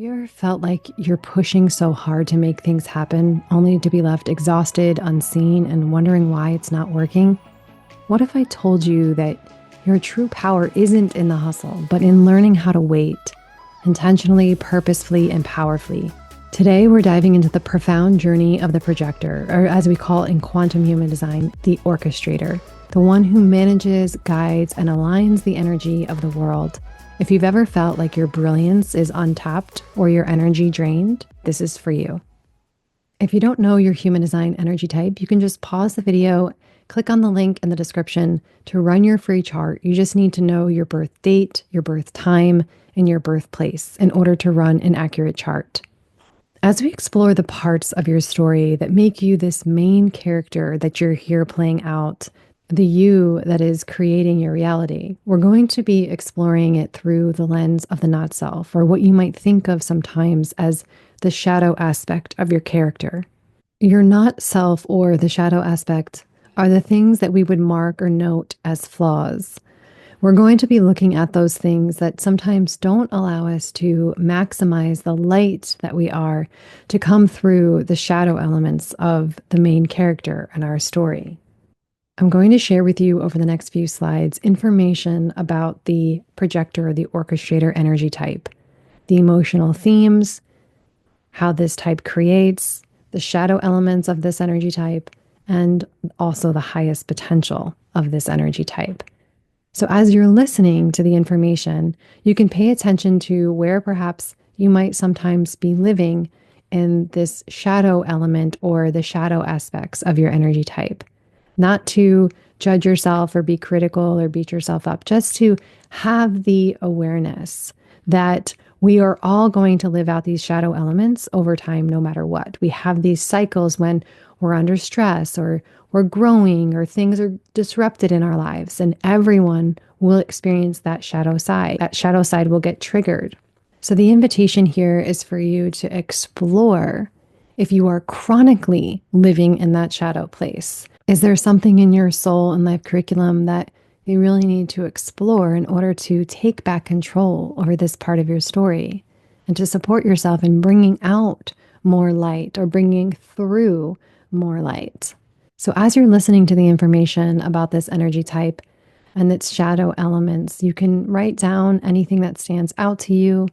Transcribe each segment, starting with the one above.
you ever felt like you're pushing so hard to make things happen, only to be left exhausted, unseen, and wondering why it's not working? What if I told you that your true power isn't in the hustle, but in learning how to wait, intentionally, purposefully, and powerfully? Today, we're diving into the profound journey of the projector, or as we call it in quantum human design, the orchestrator, the one who manages, guides, and aligns the energy of the world. If you've ever felt like your brilliance is untapped or your energy drained, this is for you. If you don't know your human design energy type, you can just pause the video, click on the link in the description to run your free chart. You just need to know your birth date, your birth time, and your birthplace in order to run an accurate chart. As we explore the parts of your story that make you this main character that you're here playing out, the you that is creating your reality, we're going to be exploring it through the lens of the not self, or what you might think of sometimes as the shadow aspect of your character. Your not self or the shadow aspect are the things that we would mark or note as flaws. We're going to be looking at those things that sometimes don't allow us to maximize the light that we are to come through the shadow elements of the main character in our story. I'm going to share with you over the next few slides information about the projector, the orchestrator energy type, the emotional themes, how this type creates, the shadow elements of this energy type, and also the highest potential of this energy type. So as you're listening to the information, you can pay attention to where perhaps you might sometimes be living in this shadow element or the shadow aspects of your energy type. Not to judge yourself or be critical or beat yourself up, just to have the awareness that we are all going to live out these shadow elements over time, no matter what. We have these cycles when we're under stress or we're growing or things are disrupted in our lives, and everyone will experience that shadow side. That shadow side will get triggered. So the invitation here is for you to explore if you are chronically living in that shadow place. Is there something in your soul and life curriculum that you really need to explore in order to take back control over this part of your story and to support yourself in bringing out more light or bringing through more light? So as you're listening to the information about this energy type and its shadow elements, you can write down anything that stands out to you.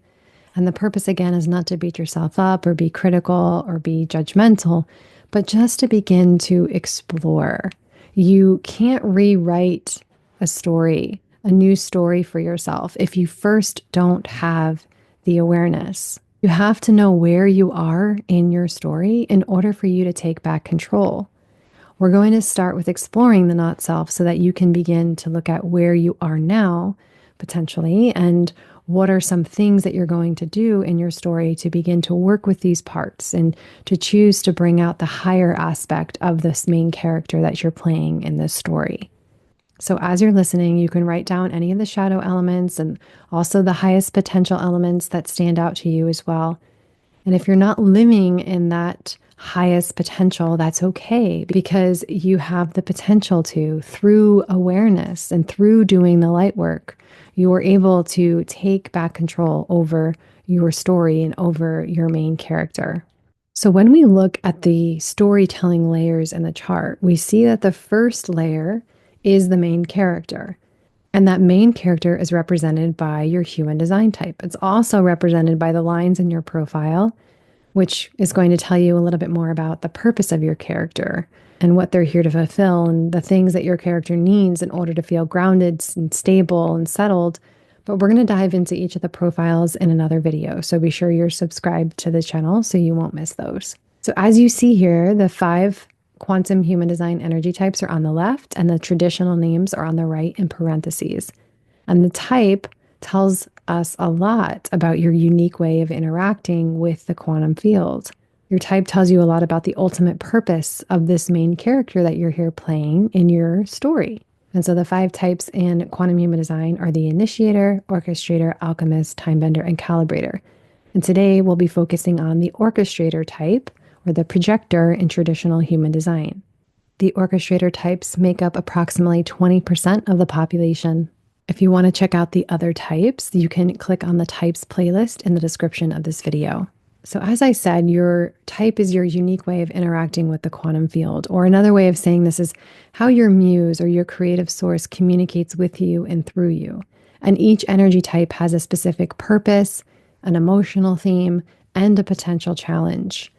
And the purpose, again, is not to beat yourself up or be critical or be judgmental, but just to begin to explore. You can't rewrite a story, a new story for yourself, if you first don't have the awareness. You have to know where you are in your story in order for you to take back control. We're going to start with exploring the not self so that you can begin to look at where you are now, potentially, and what are some things that you're going to do in your story to begin to work with these parts and to choose to bring out the higher aspect of this main character that you're playing in this story. So as you're listening, you can write down any of the shadow elements and also the highest potential elements that stand out to you as well. And if you're not living in that highest potential, that's okay, because you have the potential to, through awareness and through doing the light work, you are able to take back control over your story and over your main character. So when we look at the storytelling layers in the chart, we see that the first layer is the main character. And that main character is represented by your human design type. It's also represented by the lines in your profile, which is going to tell you a little bit more about the purpose of your character and what they're here to fulfill and the things that your character needs in order to feel grounded and stable and settled. But we're going to dive into each of the profiles in another video. So be sure you're subscribed to the channel so you won't miss those. So as you see here, the 5 quantum human design energy types are on the left and the traditional names are on the right in parentheses. And the type tells us a lot about your unique way of interacting with the quantum field. Your type tells you a lot about the ultimate purpose of this main character that you're here playing in your story. And so the 5 types in quantum human design are the initiator, orchestrator, alchemist, timebender, and calibrator. And today we'll be focusing on the orchestrator type, or the projector in traditional human design. The orchestrator types make up approximately 20% of the population. If you want to check out the other types, you can click on the types playlist in the description of this video. So as I said, your type is your unique way of interacting with the quantum field, or another way of saying this is how your muse or your creative source communicates with you and through you. And each energy type has a specific purpose, an emotional theme, and a potential challenge.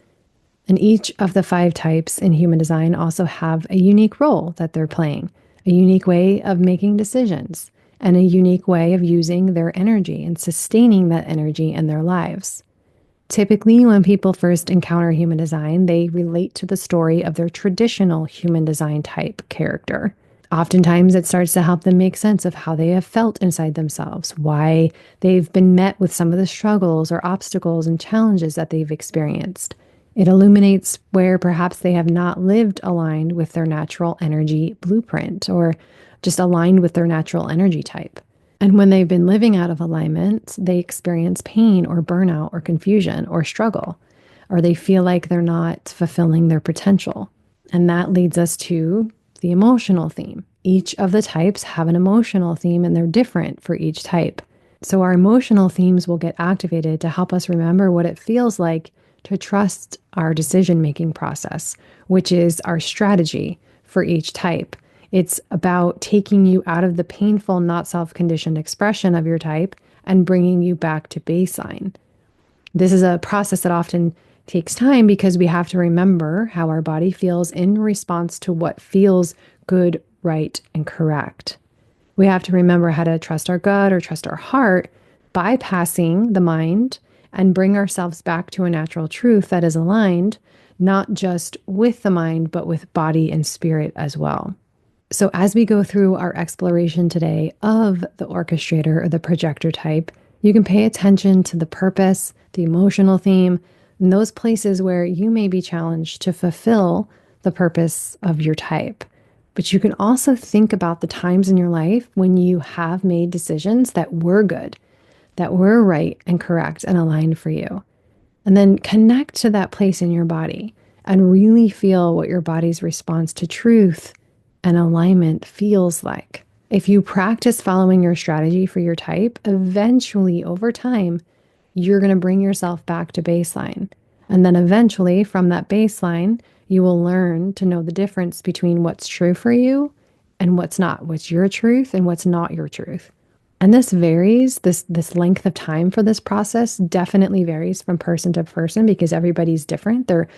And each of the 5 types in human design also have a unique role that they're playing, a unique way of making decisions, and a unique way of using their energy and sustaining that energy in their lives. Typically, when people first encounter human design, they relate to the story of their traditional human design type character. Oftentimes, it starts to help them make sense of how they have felt inside themselves, why they've been met with some of the struggles or obstacles and challenges that they've experienced. It illuminates where perhaps they have not lived aligned with their natural energy blueprint or just aligned with their natural energy type. And when they've been living out of alignment, they experience pain or burnout or confusion or struggle, or they feel like they're not fulfilling their potential. And that leads us to the emotional theme. Each of the types have an emotional theme and they're different for each type. So our emotional themes will get activated to help us remember what it feels like to trust our decision-making process, which is our strategy for each type. It's about taking you out of the painful, not self-conditioned expression of your type and bringing you back to baseline. This is a process that often takes time because we have to remember how our body feels in response to what feels good, right, and correct. We have to remember how to trust our gut or trust our heart, bypassing the mind and bring ourselves back to a natural truth that is aligned, not just with the mind, but with body and spirit as well. So as we go through our exploration today of the orchestrator or the projector type, you can pay attention to the purpose, the emotional theme, and those places where you may be challenged to fulfill the purpose of your type. But you can also think about the times in your life when you have made decisions that were good, that were right and correct and aligned for you. And then connect to that place in your body and really feel what your body's response to truth and alignment feels like. If you practice following your strategy for your type, eventually over time, you're going to bring yourself back to baseline. And then eventually from that baseline, you will learn to know the difference between what's true for you and what's not, what's your truth and what's not your truth. And this varies, this length of time for this process definitely varies from person to person because everybody's different. They're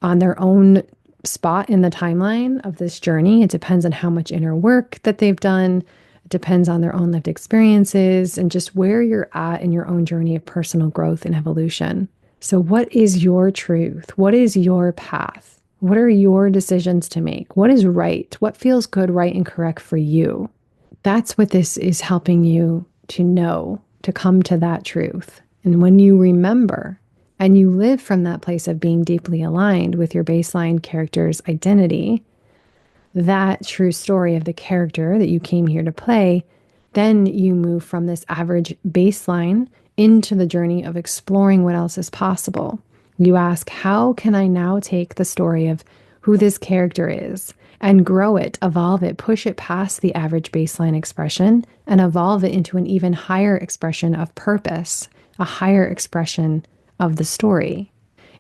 on their own spot in the timeline of this journey. It depends on how much inner work that they've done. It depends on their own lived experiences and just where you're at in your own journey of personal growth and evolution. So what is your truth? What is your path? What are your decisions to make? What is right? What feels good, right, and correct for you? That's what this is helping you to know, to come to that truth. And when you remember and you live from that place of being deeply aligned with your baseline character's identity, that true story of the character that you came here to play, then you move from this average baseline into the journey of exploring what else is possible. You ask, how can I now take the story of who this character is and grow it, evolve it, push it past the average baseline expression and evolve it into an even higher expression of purpose, a higher expression of the story.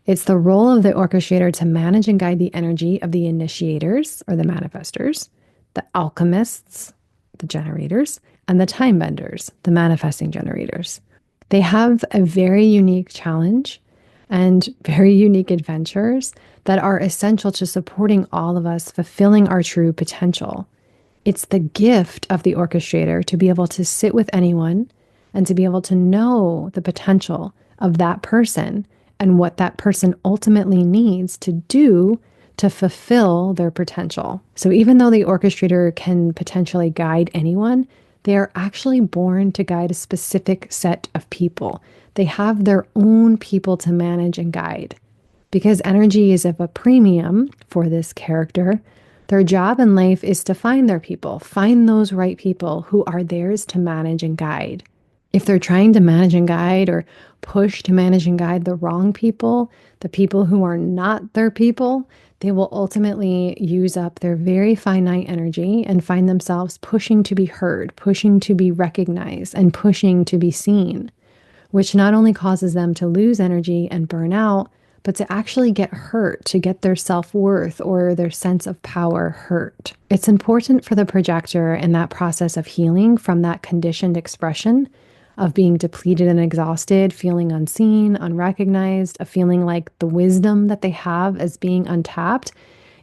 It's the role of the orchestrator to manage and guide the energy of the initiators or the manifestors, the alchemists, the generators, and the time benders, the manifesting generators. They have a very unique challenge and very unique adventures that are essential to supporting all of us fulfilling our true potential. It's the gift of the orchestrator to be able to sit with anyone and to be able to know the potential of that person and what that person ultimately needs to do to fulfill their potential. So even though the orchestrator can potentially guide anyone, they are actually born to guide a specific set of people. They have their own people to manage and guide. Because energy is of a premium for this character, their job in life is to find their people, find those right people who are theirs to manage and guide. If they're trying to manage and guide or push to manage and guide the wrong people, the people who are not their people, They will ultimately use up their very finite energy and find themselves pushing to be heard, pushing to be recognized, and pushing to be seen, which not only causes them to lose energy and burn out, but to actually get hurt, to get their self-worth or their sense of power hurt. It's important for the projector in that process of healing from that conditioned expression of being depleted and exhausted, feeling unseen, unrecognized, a feeling like the wisdom that they have as being untapped.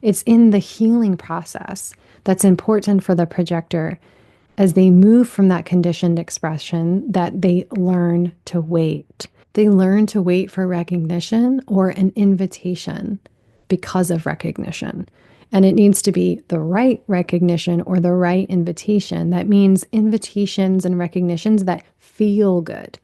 It's in the healing process that's important for the projector as they move from that conditioned expression that they learn to wait. They learn to wait for recognition or an invitation because of recognition. And it needs to be the right recognition or the right invitation. That means invitations and recognitions that feel good.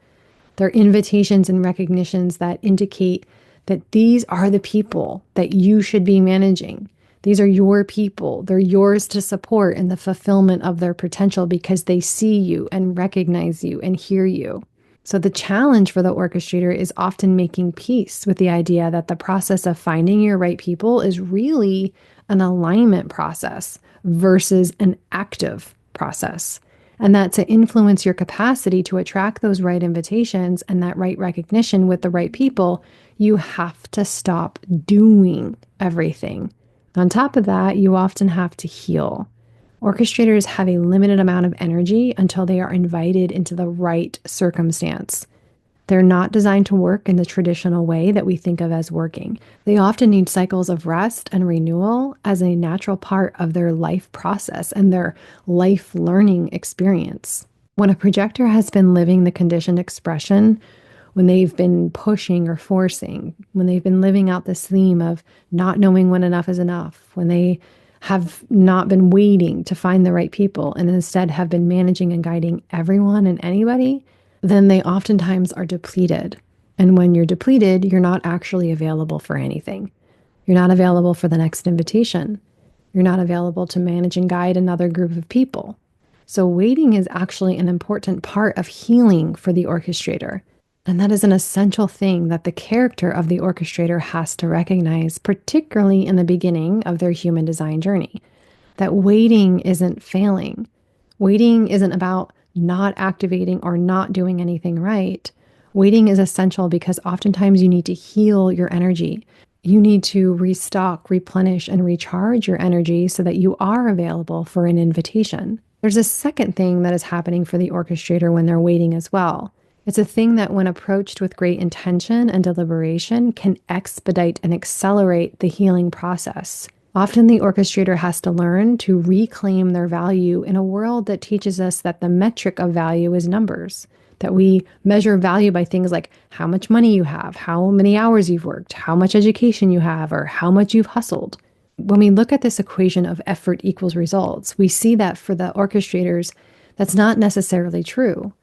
They're invitations and recognitions that indicate that these are the people that you should be managing. These are your people. They're yours to support in the fulfillment of their potential because they see you and recognize you and hear you. So the challenge for the orchestrator is often making peace with the idea that the process of finding your right people is really an alignment process versus an active process. And that to influence your capacity to attract those right invitations and that right recognition with the right people, you have to stop doing everything. On top of that, you often have to heal. Orchestrators have a limited amount of energy until they are invited into the right circumstance. They're not designed to work in the traditional way that we think of as working. They often need cycles of rest and renewal as a natural part of their life process and their life learning experience. When a projector has been living the conditioned expression, when they've been pushing or forcing, when they've been living out this theme of not knowing when enough is enough, when they have not been waiting to find the right people and instead have been managing and guiding everyone and anybody, then they oftentimes are depleted. And when you're depleted, you're not actually available for anything. You're not available for the next invitation. You're not available to manage and guide another group of people. So waiting is actually an important part of healing for the orchestrator. And that is an essential thing that the character of the orchestrator has to recognize, particularly in the beginning of their human design journey. That waiting isn't failing. Waiting isn't about not activating or not doing anything right. Waiting is essential because oftentimes you need to heal your energy. You need to restock, replenish, and recharge your energy so that you are available for an invitation. There's a second thing that is happening for the orchestrator when they're waiting as well. It's a thing that when approached with great intention and deliberation can expedite and accelerate the healing process. Often the orchestrator has to learn to reclaim their value in a world that teaches us that the metric of value is numbers, that we measure value by things like how much money you have, how many hours you've worked, how much education you have, or how much you've hustled. When we look at this equation of effort equals results, we see that for the orchestrators, that's not necessarily true.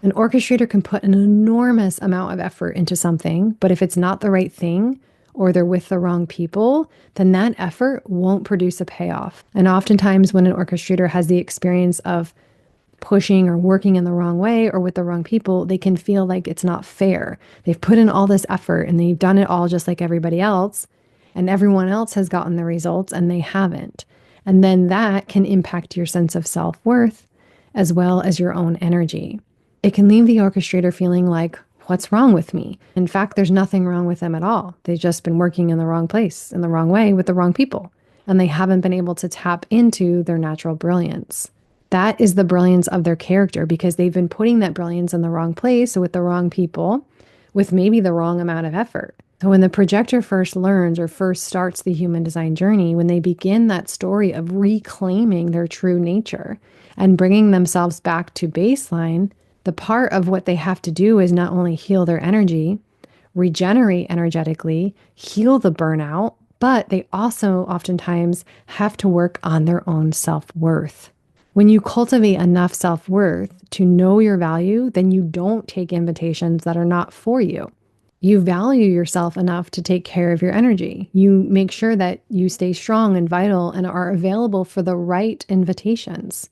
An orchestrator can put an enormous amount of effort into something, but if it's not the right thing or they're with the wrong people, then that effort won't produce a payoff. And oftentimes when an orchestrator has the experience of pushing or working in the wrong way or with the wrong people, they can feel like it's not fair. They've put in all this effort and they've done it all just like everybody else, and everyone else has gotten the results and they haven't. And then that can impact your sense of self-worth as well as your own energy. It can leave the orchestrator feeling like, what's wrong with me? In fact, there's nothing wrong with them at all. They've just been working in the wrong place, in the wrong way, with the wrong people, and they haven't been able to tap into their natural brilliance. That is the brilliance of their character because they've been putting that brilliance in the wrong place with the wrong people, with maybe the wrong amount of effort. So when the projector first learns or first starts the human design journey, when they begin that story of reclaiming their true nature and bringing themselves back to baseline, the part of what they have to do is not only heal their energy, regenerate energetically, heal the burnout, but they also oftentimes have to work on their own self-worth. When you cultivate enough self-worth to know your value, then you don't take invitations that are not for you. You value yourself enough to take care of your energy. You make sure that you stay strong and vital and are available for the right invitations.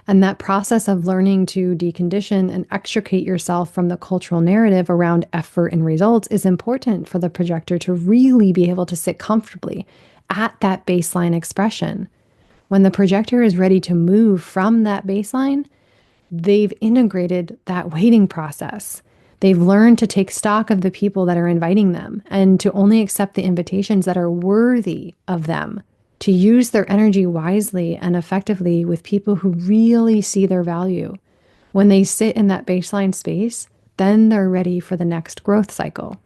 And that process of learning to decondition and extricate yourself from the cultural narrative around effort and results is important for the projector to really be able to sit comfortably at that baseline expression. When the projector is ready to move from that baseline, they've integrated that waiting process. They've learned to take stock of the people that are inviting them and to only accept the invitations that are worthy of them, to use their energy wisely and effectively with people who really see their value. When they sit in that baseline space, then they're ready for the next growth cycle.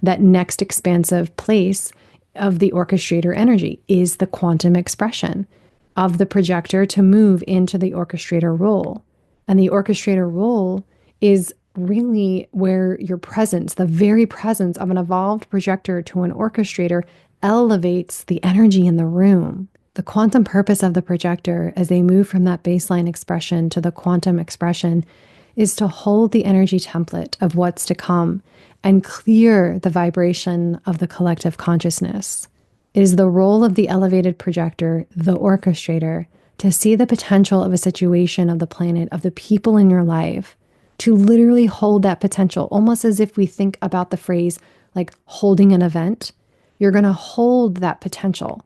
That next expansive place of the orchestrator energy is the quantum expression of the projector to move into the orchestrator role. And the orchestrator role is really where your presence, the very presence of an evolved projector to an orchestrator, elevates the energy in the room. The quantum purpose of the projector as they move from that baseline expression to the quantum expression is to hold the energy template of what's to come and clear the vibration of the collective consciousness. It is the role of the elevated projector, the orchestrator, to see the potential of a situation of the planet, of the people in your life, to literally hold that potential, almost as if we think about the phrase like holding an event. You're going to hold that potential.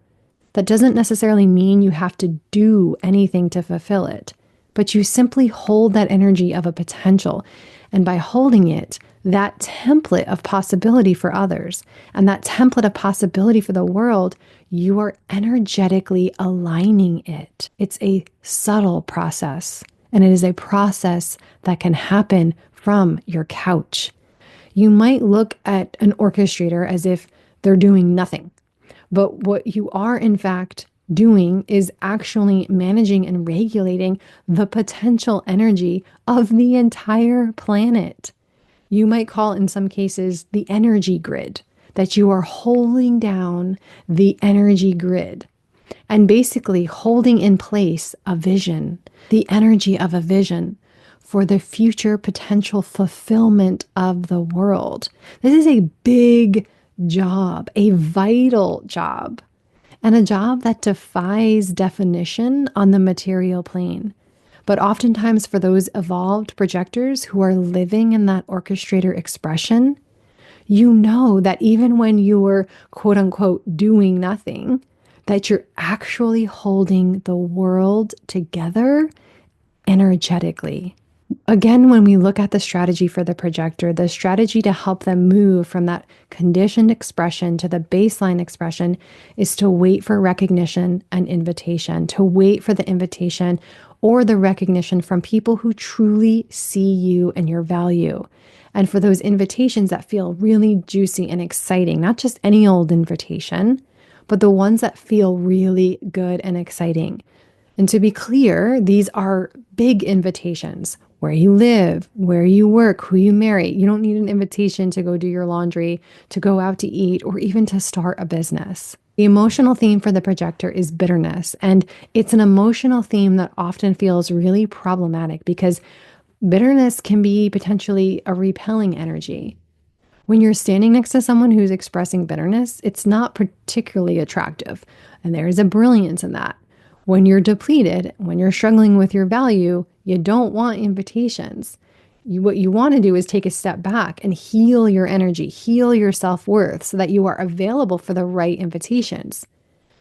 That doesn't necessarily mean you have to do anything to fulfill it, but you simply hold that energy of a potential. And by holding it, that template of possibility for others and that template of possibility for the world, you are energetically aligning it. It's a subtle process, and it is a process that can happen from your couch. You might look at an orchestrator as if they're doing nothing. But what you are, in fact, doing is actually managing and regulating the potential energy of the entire planet. You might call, in some cases, the energy grid, that you are holding down the energy grid and basically holding in place a vision, the energy of a vision for the future potential fulfillment of the world. This is a big job, a vital job, and a job that defies definition on the material plane. But oftentimes for those evolved projectors who are living in that orchestrator expression, you know that even when you were quote unquote doing nothing, that you're actually holding the world together energetically. Again, when we look at the strategy for the projector, the strategy to help them move from that conditioned expression to the baseline expression is to wait for recognition and invitation, to wait for the invitation or the recognition from people who truly see you and your value. And for those invitations that feel really juicy and exciting, not just any old invitation, but the ones that feel really good and exciting. And to be clear, these are big invitations. Where you live, where you work, who you marry. You don't need an invitation to go do your laundry, to go out to eat, or even to start a business. The emotional theme for the projector is bitterness. And it's an emotional theme that often feels really problematic because bitterness can be potentially a repelling energy. When you're standing next to someone who's expressing bitterness, it's not particularly attractive. And there is a brilliance in that. When you're depleted, when you're struggling with your value, you don't want invitations. What you want to do is take a step back and heal your energy, heal your self-worth so that you are available for the right invitations.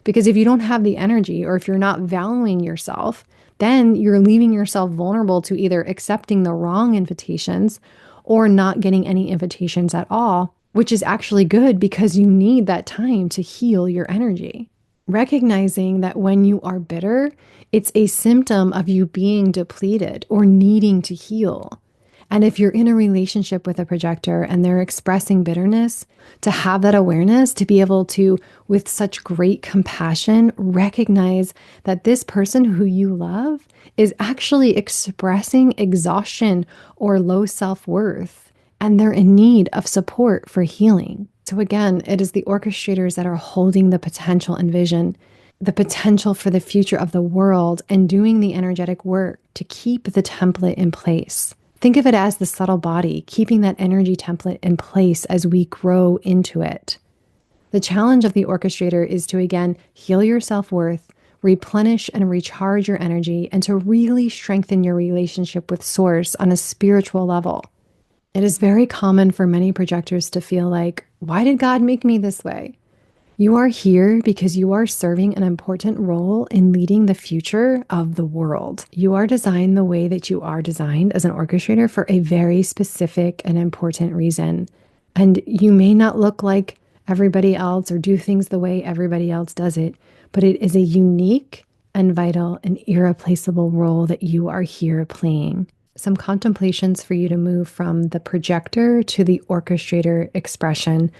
Because if you don't have the energy or if you're not valuing yourself, then you're leaving yourself vulnerable to either accepting the wrong invitations or not getting any invitations at all, which is actually good because you need that time to heal your energy. Recognizing that when you are bitter, it's a symptom of you being depleted or needing to heal. And if you're in a relationship with a projector and they're expressing bitterness, to have that awareness, to be able to, with such great compassion, recognize that this person who you love is actually expressing exhaustion or low self-worth, and they're in need of support for healing. So again, it is the orchestrators that are holding the potential and vision, the potential for the future of the world, and doing the energetic work to keep the template in place. Think of it as the subtle body, keeping that energy template in place as we grow into it. The challenge of the orchestrator is to, again, heal your self-worth, replenish and recharge your energy, and to really strengthen your relationship with Source on a spiritual level. It is very common for many projectors to feel like, why did God make me this way? You are here because you are serving an important role in leading the future of the world. You are designed the way that you are designed as an orchestrator for a very specific and important reason. And you may not look like everybody else or do things the way everybody else does it, but it is a unique and vital and irreplaceable role that you are here playing. Some contemplations for you to move from the projector to the orchestrator expression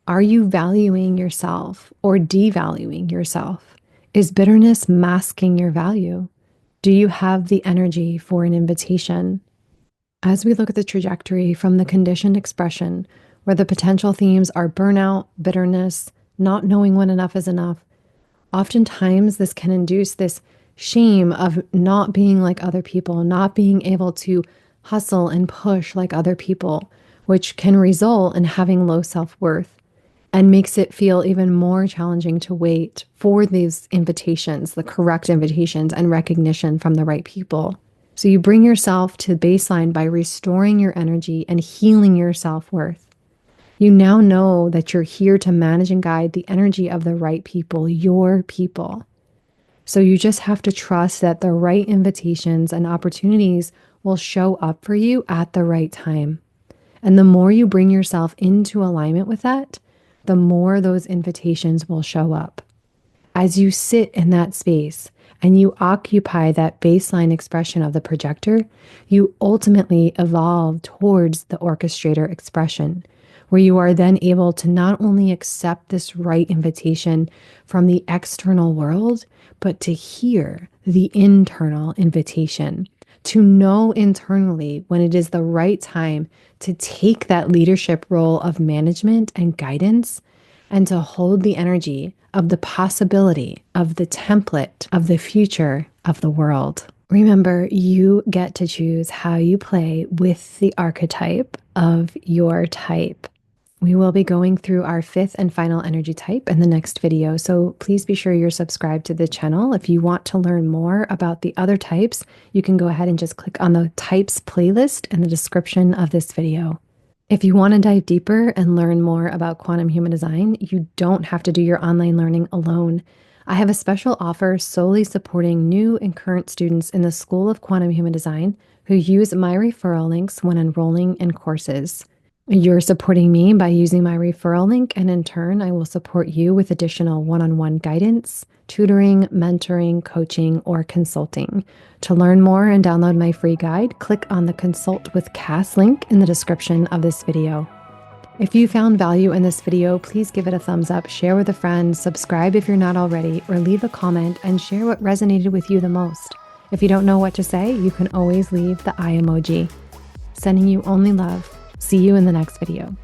are you valuing yourself or devaluing yourself? Is bitterness masking your value? Do you have the energy for an invitation? As we look at the trajectory from the conditioned expression, where the potential themes are burnout, bitterness, not knowing when enough is enough, oftentimes this can induce this shame of not being like other people, not being able to hustle and push like other people, which can result in having low self-worth and makes it feel even more challenging to wait for these invitations, the correct invitations and recognition from the right people. So you bring yourself to baseline by restoring your energy and healing your self-worth. You now know that you're here to manage and guide the energy of the right people, your people. So you just have to trust that the right invitations and opportunities will show up for you at the right time. And the more you bring yourself into alignment with that, the more those invitations will show up. As you sit in that space and you occupy that baseline expression of the projector, you ultimately evolve towards the orchestrator expression, where you are then able to not only accept this right invitation from the external world, but to hear the internal invitation, to know internally when it is the right time to take that leadership role of management and guidance, and to hold the energy of the possibility of the template of the future of the world. Remember, you get to choose how you play with the archetype of your type. We will be going through our fifth and final energy type in the next video, so please be sure you're subscribed to the channel. If you want to learn more about the other types, you can go ahead and just click on the types playlist in the description of this video. If you want to dive deeper and learn more about quantum human design, you don't have to do your online learning alone. I have a special offer solely supporting new and current students in the School of Quantum Human Design who use my referral links when enrolling in courses. You're supporting me by using my referral link, and in turn, I will support you with additional one-on-one guidance, tutoring, mentoring, coaching, or consulting. To learn more and download my free guide, click on the Consult with Cass link in the description of this video. If you found value in this video, please give it a thumbs up, share with a friend, subscribe if you're not already, or leave a comment and share what resonated with you the most. If you don't know what to say, you can always leave the eye emoji. Sending you only love. See you in the next video.